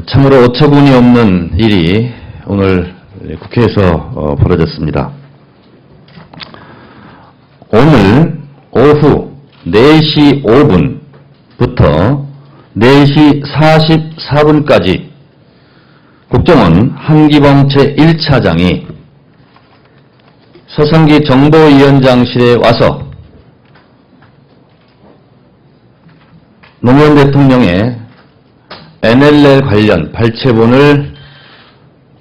참으로 어처구니 없는 일이 오늘 국회에서 벌어졌습니다. 오늘 오후 4시 5분부터 4시 44분까지 국정원 한기범 제1차장이 서상기 정보위원장실에 와서 노무현 대통령의 NLL 관련 발췌본을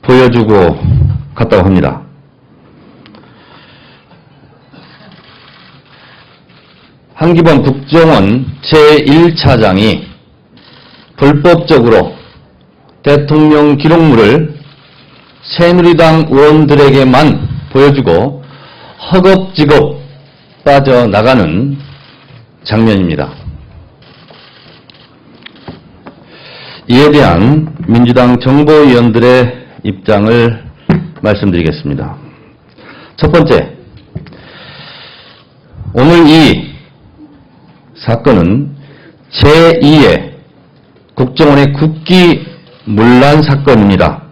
보여주고 갔다고 합니다. 한기범 국정원 제1차장이 불법적으로 대통령 기록물을 새누리당 의원들에게만 보여주고 허겁지겁 빠져나가는 장면입니다. 이에 대한 민주당 정보위원들의 입장을 말씀드리겠습니다. 첫 번째, 오늘 이 사건은 제2의 국정원의 국기문란 사건입니다.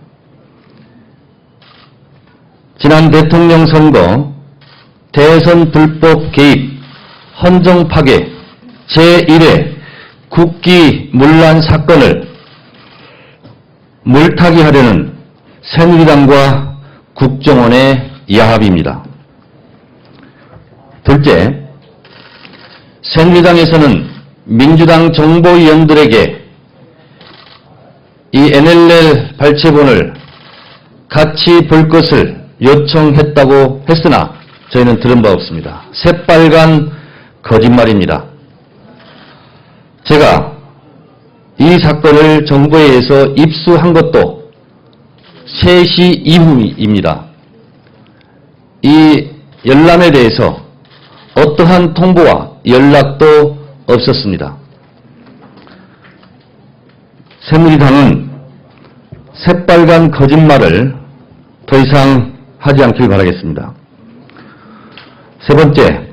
지난 대통령 선거, 대선 불법 개입, 헌정 파괴, 제1의 국기문란 사건을 물타기 하려는 새누리당과 국정원의 야합입니다. 둘째, 새누리당에서는 민주당 정보위원들에게 이 NLL 발췌본을 같이 볼 것을 요청했다고 했으나 저희는 들은 바 없습니다. 새빨간 거짓말입니다. 제가 이 사건을 정부에 의해서 입수한 것도 3시 이후입니다. 이 열람에 대해서 어떠한 통보와 연락도 없었습니다. 새누리당은 새빨간 거짓말을 더 이상 하지 않길 바라겠습니다. 세 번째,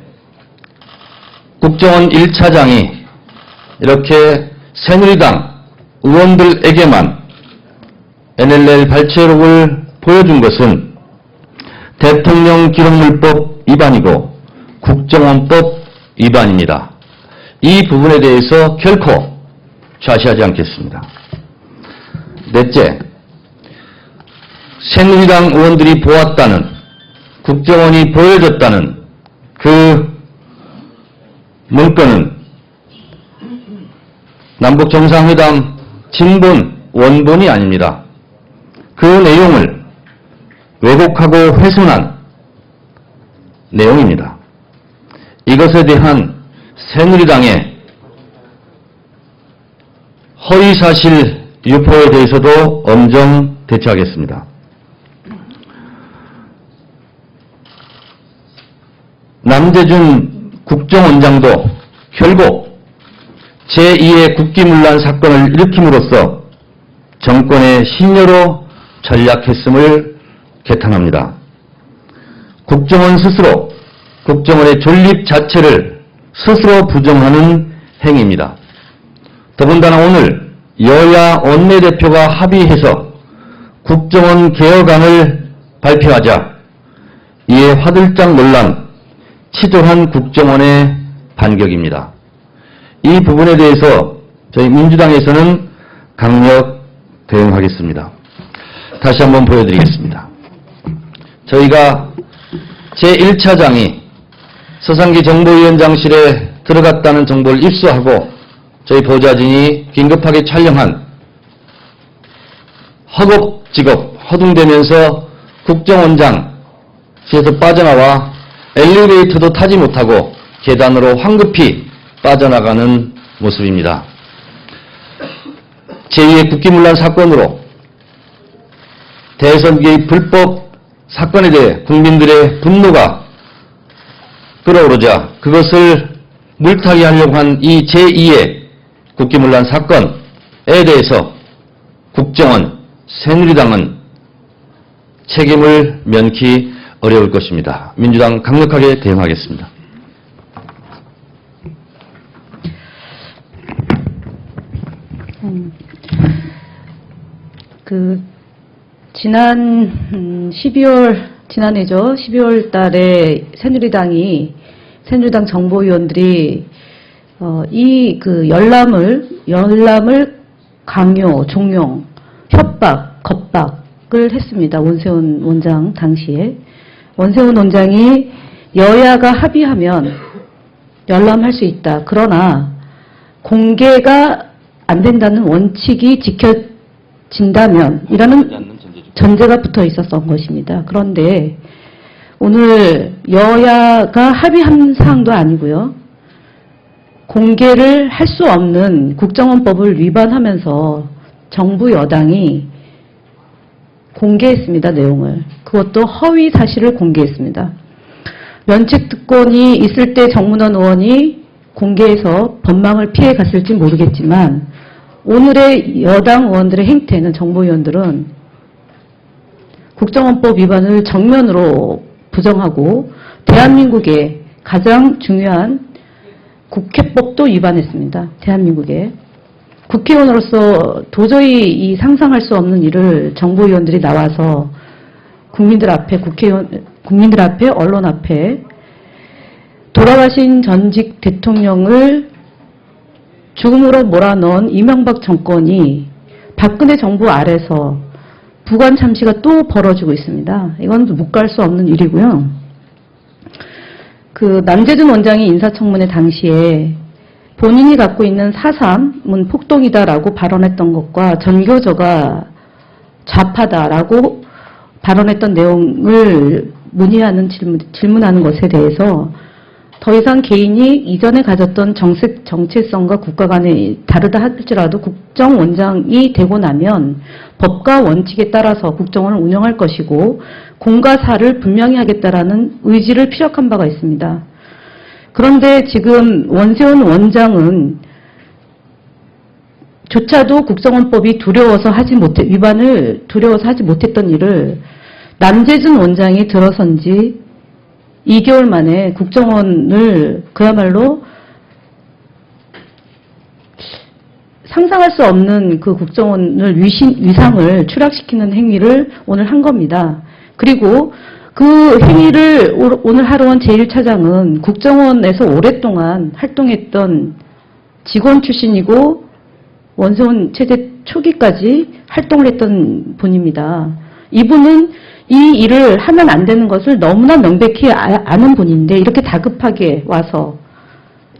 국정원 1차장이 이렇게 새누리당 의원들에게만 NLL 발췌록을 보여준 것은 대통령 기록물법 위반이고 국정원법 위반입니다. 이 부분에 대해서 결코 좌시하지 않겠습니다. 넷째, 새누리당 의원들이 보았다는, 국정원이 보여줬다는 그 문건은 남북정상회담 진본, 원본이 아닙니다. 그 내용을 왜곡하고 훼손한 내용입니다. 이것에 대한 새누리당의 허위사실 유포에 대해서도 엄정 대처하겠습니다. 남재준 국정원장도 결국 제2의 국기문란 사건을 일으킴으로써 정권의 신여로 전략했음을 개탄합니다. 국정원 스스로 국정원의 존립 자체를 스스로 부정하는 행위입니다. 더군다나 오늘 여야 원내대표가 합의해서 국정원 개혁안을 발표하자 이에 화들짝 놀란 치졸한 국정원의 반격입니다. 이 부분에 대해서 저희 민주당에서는 강력 대응하겠습니다. 다시 한번 보여드리겠습니다. 저희가 제1차장이 서상기 정보위원장실에 들어갔다는 정보를 입수하고 저희 보좌진이 긴급하게 촬영한 허겁지겁 허둥대면서 국정원장실에서 빠져나와 엘리베이터도 타지 못하고 계단으로 황급히 빠져나가는 모습입니다. 제2의 국기문란 사건으로 대선 개입 불법 사건에 대해 국민들의 분노가 끓어오르자 그것을 물타기 하려고 한 이 제2의 국기문란 사건에 대해서 국정원, 새누리당은 책임을 면키 어려울 것입니다. 민주당 강력하게 대응하겠습니다. 지난해죠. 12월 달에 새누리당 정보위원들이, 열람을 강요, 종용, 협박, 겁박을 했습니다. 원세훈 원장 당시에. 원세훈 원장이 여야가 합의하면 열람할 수 있다. 그러나 공개가 안 된다는 원칙이 지켜진다면 이라는 전제가 붙어 있었던 것입니다. 그런데 오늘 여야가 합의한 사항도 아니고요. 공개를 할 수 없는 국정원법을 위반하면서 정부 여당이 공개했습니다. 내용을. 그것도 허위 사실을 공개했습니다. 면책특권이 있을 때 정문원 의원이 공개해서 법망을 피해 갔을지 모르겠지만 오늘의 여당 의원들의 행태는 정보위원들은 국정원법 위반을 정면으로 부정하고 대한민국의 가장 중요한 국회법도 위반했습니다. 대한민국에. 국회의원으로서 도저히 상상할 수 없는 일을 정보위원들이 나와서 국민들 앞에, 언론 앞에 돌아가신 전직 대통령을 죽음으로 몰아넣은 이명박 정권이 박근혜 정부 아래서 부관 참시가 또 벌어지고 있습니다. 이건 묵과할 수 없는 일이고요. 남재준 원장이 인사청문회 당시에 본인이 갖고 있는 4.3은 폭동이다라고 발언했던 것과 전교조가 좌파다라고 발언했던 내용을 문의하는 질문하는 것에 대해서 더 이상 개인이 이전에 가졌던 정체성과 국가 간에 다르다 할지라도 국정원장이 되고 나면 법과 원칙에 따라서 국정원을 운영할 것이고 공과 사를 분명히 하겠다라는 의지를 피력한 바가 있습니다. 그런데 지금 원세훈 원장은 조차도 국정원법이 위반을 두려워서 하지 못했던 일을 남재준 원장이 들어선 지 2개월 만에 국정원을 그야말로 상상할 수 없는 그 국정원을 위상을 추락시키는 행위를 오늘 한 겁니다. 그리고 그 행위를 오늘 하러 온 제1차장은 국정원에서 오랫동안 활동했던 직원 출신이고 원세훈 체제 초기까지 활동을 했던 분입니다. 이분은 이 일을 하면 안 되는 것을 너무나 명백히 아는 분인데 이렇게 다급하게 와서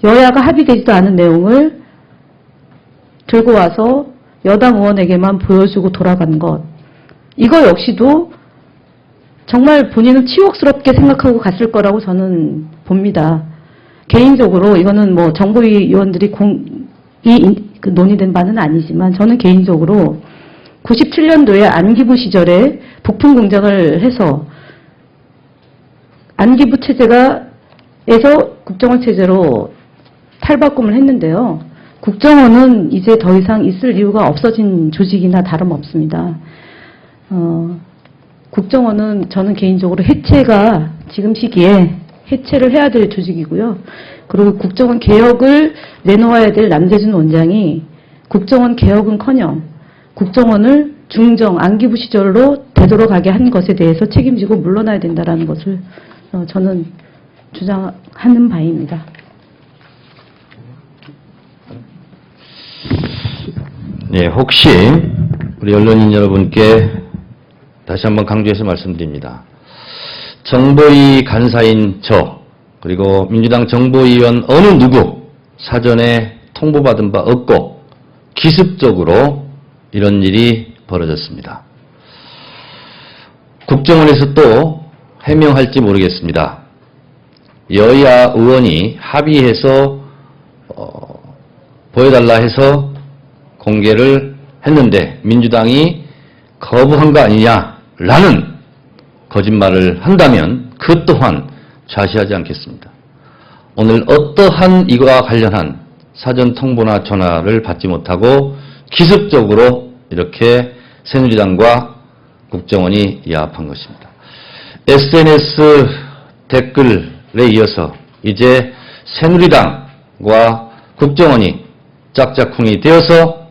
여야가 합의되지도 않은 내용을 들고 와서 여당 의원에게만 보여주고 돌아간 것. 이거 역시도 정말 본인은 치욕스럽게 생각하고 갔을 거라고 저는 봅니다. 개인적으로 이거는 뭐 정보위원들이 논의된 바는 아니지만 저는 개인적으로 97년도에 안기부 시절에 부품 공장을 해서 안기부 체제에서 국정원 체제로 탈바꿈을 했는데요. 국정원은 이제 더 이상 있을 이유가 없어진 조직이나 다름없습니다. 국정원은 저는 개인적으로 지금 시기에 해체를 해야 될 조직이고요. 그리고 국정원 개혁을 내놓아야 될 남재준 원장이 국정원 개혁은커녕 국정원을 안기부 시절로 되돌아가게 한 것에 대해서 책임지고 물러나야 된다는 것을 저는 주장하는 바입니다. 네, 혹시 우리 언론인 여러분께 다시 한번 강조해서 말씀드립니다. 정보위 간사인 그리고 민주당 정보위원 어느 누구 사전에 통보받은 바 없고 기습적으로 이런 일이 벌어졌습니다. 국정원에서 또 해명할지 모르겠습니다. 여야 의원이 합의해서 보여달라 해서 공개를 했는데 민주당이 거부한 거 아니냐라는 거짓말을 한다면 그 또한 좌시하지 않겠습니다. 오늘 어떠한 이와 관련한 사전 통보나 전화를 받지 못하고 기습적으로 이렇게 새누리당과 국정원이 야합한 것입니다. SNS 댓글에 이어서 이제 새누리당과 국정원이 짝짝꿍이 되어서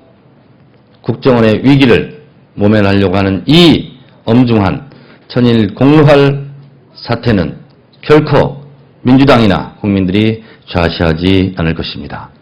국정원의 위기를 모면하려고 하는 이 엄중한 천일 공활 사태는 결코 민주당이나 국민들이 좌시하지 않을 것입니다.